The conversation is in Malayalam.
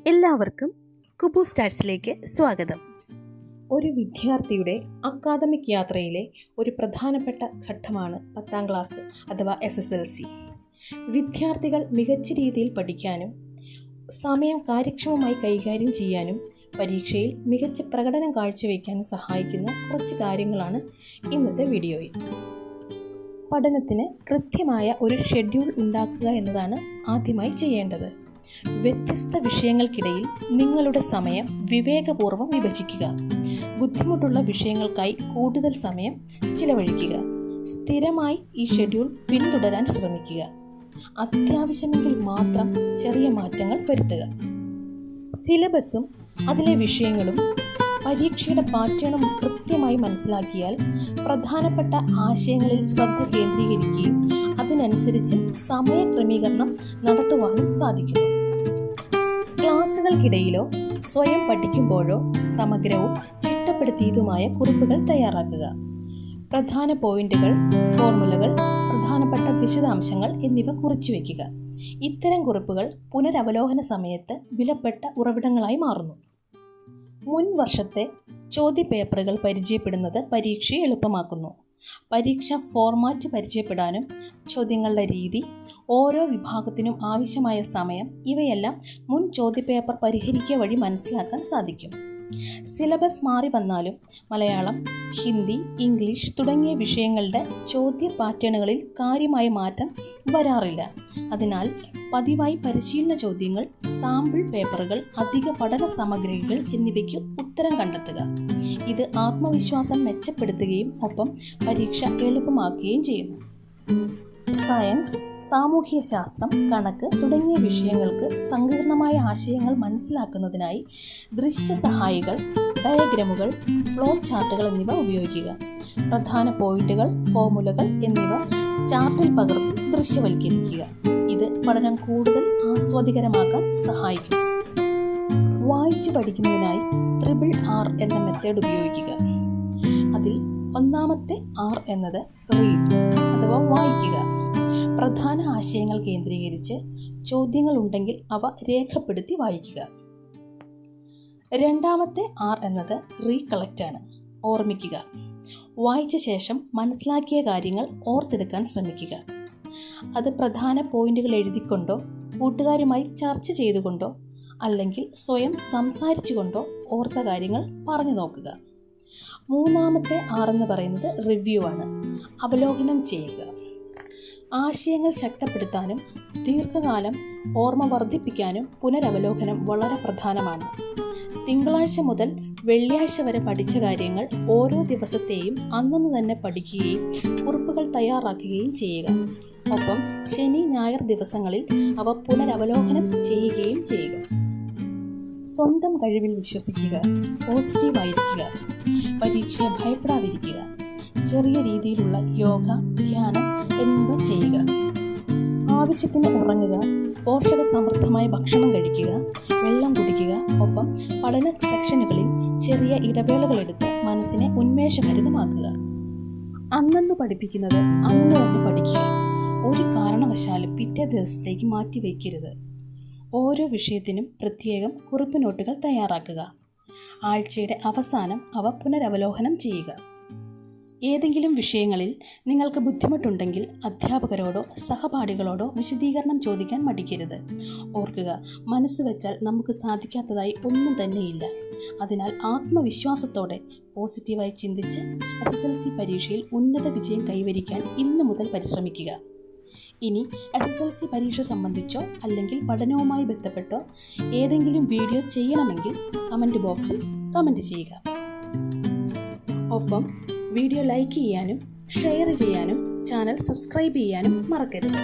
എല്ലാവർക്കും കുബു സ്റ്റാർട്സിലേക്ക് സ്വാഗതം. ഒരു വിദ്യാർത്ഥിയുടെ അക്കാദമിക് യാത്രയിലെ ഒരു പ്രധാനപ്പെട്ട ഘട്ടമാണ് 10ാം ക്ലാസ് അഥവാ SSLC. വിദ്യാർത്ഥികൾ മികച്ച രീതിയിൽ പഠിക്കാനും സമയം കാര്യക്ഷമമായി കൈകാര്യം ചെയ്യാനും പരീക്ഷയിൽ മികച്ച പ്രകടനം കാഴ്ചവെക്കാനും സഹായിക്കുന്ന കുറച്ച് കാര്യങ്ങളാണ് ഇന്നത്തെ വീഡിയോയിൽ. പഠനത്തിന് കൃത്യമായ ഒരു ഷെഡ്യൂൾ ഉണ്ടാക്കുക എന്നതാണ് ആദ്യമായി ചെയ്യേണ്ടത്. വ്യത്യസ്ത വിഷയങ്ങൾക്കിടയിൽ നിങ്ങളുടെ സമയം വിവേകപൂർവ്വം വിഭജിക്കുക. ബുദ്ധിമുട്ടുള്ള വിഷയങ്ങൾക്കായി കൂടുതൽ സമയം ചിലവഴിക്കുക. സ്ഥിരമായി ഈ ഷെഡ്യൂൾ പിന്തുടരാൻ ശ്രമിക്കുക. അത്യാവശ്യമെങ്കിൽ മാത്രം ചെറിയ മാറ്റങ്ങൾ വരുത്തുക. സിലബസും അതിലെ വിഷയങ്ങളും പരീക്ഷയുടെ പാറ്റേണും കൃത്യമായി മനസ്സിലാക്കിയാൽ പ്രധാനപ്പെട്ട ആശയങ്ങളിൽ ശ്രദ്ധ കേന്ദ്രീകരിക്കുകയും അതിനനുസരിച്ച് സമയക്രമീകരണം നടത്തുവാനും സാധിക്കുന്നു. ക്ലാസുകൾക്കിടയിലോ സ്വയം പഠിക്കുമ്പോഴോ സമഗ്രവും ചിട്ടപ്പെടുത്തിയതുമായ കുറിപ്പുകൾ തയ്യാറാക്കുക. പ്രധാന പോയിന്റുകൾ, ഫോർമുലകൾ, പ്രധാനപ്പെട്ട വിശദാംശങ്ങൾ എന്നിവ കുറിച്ചുവെക്കുക. ഇത്തരം കുറിപ്പുകൾ പുനരവലോകന സമയത്ത് വിലപ്പെട്ട ഉറവിടങ്ങളായി മാറുന്നു. മുൻ വർഷത്തെ ചോദ്യപേപ്പറുകൾ പരിചയപ്പെടുന്നത് പരീക്ഷയെ എളുപ്പമാക്കുന്നു. പരീക്ഷ ഫോർമാറ്റ് പരിചയപ്പെടാനും ചോദ്യങ്ങളുടെ രീതി, ഓരോ വിഭാഗത്തിനും ആവശ്യമായ സമയം ഇവയെല്ലാം മുൻ ചോദ്യപേപ്പർ പരിഹരിക്കുക വഴി മനസ്സിലാക്കാൻ സാധിക്കും. സിലബസ് മാറി വന്നാലും മലയാളം, ഹിന്ദി, ഇംഗ്ലീഷ് തുടങ്ങിയ വിഷയങ്ങളുടെ ചോദ്യ പാറ്റേണുകളിൽ കാര്യമായ മാറ്റം വരാറില്ല. അതിനാൽ പതിവായി പരിശീലന ചോദ്യങ്ങൾ, സാമ്പിൾ പേപ്പറുകൾ, അധിക പഠന സാമഗ്രികൾ എന്നിവയ്ക്ക് ഉത്തരം കണ്ടെത്തുക. ഇത് ആത്മവിശ്വാസം മെച്ചപ്പെടുത്തുകയും ഒപ്പം പരീക്ഷ എളുപ്പമാക്കുകയും ചെയ്യുന്നു. സയൻസ്, സാമൂഹ്യ ശാസ്ത്രം, കണക്ക് തുടങ്ങിയ വിഷയങ്ങൾക്ക് സങ്കീർണമായ ആശയങ്ങൾ മനസ്സിലാക്കുന്നതിനായി ദൃശ്യ സഹായികൾ, ഡയഗ്രമുകൾ, ഫ്ലോ ചാർട്ടുകൾ എന്നിവ ഉപയോഗിക്കുക. പ്രധാന പോയിന്റുകൾ, ഫോർമുലകൾ എന്നിവ ചാർട്ടിൽ പകർത്തി ദൃശ്യവൽക്കരിക്കുക. ഇത് പഠനം കൂടുതൽ ആസ്വാദികരമാക്കാൻ സഹായിക്കും. വായിച്ചു പഠിക്കുന്നതിനായി RRR എന്ന മെത്തേഡ് ഉപയോഗിക്കുക. അതിൽ ഒന്നാമത്തെ R എന്നത് റീഡ് അഥവാ വായിക്കുക. പ്രധാന ആശയങ്ങൾ കേന്ദ്രീകരിച്ച് ചോദ്യങ്ങൾ ഉണ്ടെങ്കിൽ അവ രേഖപ്പെടുത്തി വായിക്കുക. രണ്ടാമത്തെ R എന്നത് റീകളക്റ്റ് ആണ്, ഓർമ്മിക്കുക. വായിച്ച ശേഷം മനസ്സിലാക്കിയ കാര്യങ്ങൾ ഓർത്തെടുക്കാൻ ശ്രമിക്കുക. അത് പ്രധാന പോയിന്റുകൾ എഴുതിക്കൊണ്ടോ കൂട്ടുകാരുമായി ചർച്ച ചെയ്തുകൊണ്ടോ അല്ലെങ്കിൽ സ്വയം സംസാരിച്ചുകൊണ്ടോ ഓർത്ത കാര്യങ്ങൾ പറഞ്ഞു നോക്കുക. മൂന്നാമത്തെ R എന്ന് പറയുന്നത് റിവ്യൂ ആണ്, അവലോകനം ചെയ്യുക. ആശയങ്ങൾ ശക്തിപ്പെടുത്താനും ദീർഘകാലം ഓർമ്മ വർദ്ധിപ്പിക്കാനും പുനരവലോകനം വളരെ പ്രധാനമാണ്. തിങ്കളാഴ്ച മുതൽ വെള്ളിയാഴ്ച വരെ പഠിച്ച കാര്യങ്ങൾ ഓരോ ദിവസത്തെയും അന്നു തന്നെ പഠിക്കുകയും കുറിപ്പുകൾ തയ്യാറാക്കുകയും ചെയ്യുക. ഒപ്പം ശനി, ഞായർ ദിവസങ്ങളിൽ അവ പുനരവലോകനം ചെയ്യുകയും ചെയ്യുക. സ്വന്തം കഴിവിൽ വിശ്വസിക്കുക, പോസിറ്റീവായിരിക്കുക, പരീക്ഷയെ ഭയപ്പെടാതിരിക്കുക. ചെറിയ രീതിയിലുള്ള യോഗ, ധ്യാനം എന്നിവ ചെയ്യുക. ആവശ്യത്തിന് ഉറങ്ങുക, പോഷക സമൃദ്ധമായ ഭക്ഷണം കഴിക്കുക, വെള്ളം കുടിക്കുക. ഒപ്പം പഠന സെക്ഷനുകളിൽ ചെറിയ ഇടവേളകളെടുത്ത് മനസ്സിനെ ഉന്മേഷഭരിതമാക്കുക. അന്നു പഠിപ്പിക്കുന്നത് അന്ന് തന്നെ പഠിക്കുക. ഒരു കാരണവശാലും പിറ്റേ ദിവസത്തേക്ക് മാറ്റിവെക്കരുത്. ഓരോ വിഷയത്തിനും പ്രത്യേകം കുറിപ്പ് നോട്ടുകൾ തയ്യാറാക്കുക. ആഴ്ചയുടെ അവസാനം അവ പുനരവലോകനം ചെയ്യുക. ഏതെങ്കിലും വിഷയങ്ങളിൽ നിങ്ങൾക്ക് ബുദ്ധിമുട്ടുണ്ടെങ്കിൽ അധ്യാപകരോടോ സഹപാഠികളോടോ വിശദീകരണം ചോദിക്കാൻ മടിക്കരുത്. ഓർക്കുക, മനസ്സ് വെച്ചാൽ നമുക്ക് സാധിക്കാത്തതായി ഒന്നും തന്നെയില്ല. അതിനാൽ ആത്മവിശ്വാസത്തോടെ പോസിറ്റീവായി ചിന്തിച്ച് SSLC പരീക്ഷയിൽ ഉന്നത വിജയം കൈവരിക്കാൻ ഇന്നു മുതൽ പരിശ്രമിക്കുക. ഇനി SSLC പരീക്ഷ സംബന്ധിച്ചോ അല്ലെങ്കിൽ പഠനവുമായി ബന്ധപ്പെട്ടോ ഏതെങ്കിലും വീഡിയോ ചെയ്യണമെങ്കിൽ കമൻറ്റ് ബോക്സിൽ കമൻറ്റ് ചെയ്യുക. ഒപ്പം വീഡിയോ ലൈക്ക് ചെയ്യാനും ഷെയർ ചെയ്യാനും ചാനൽ സബ്സ്ക്രൈബ് ചെയ്യാനും മറക്കരുത്.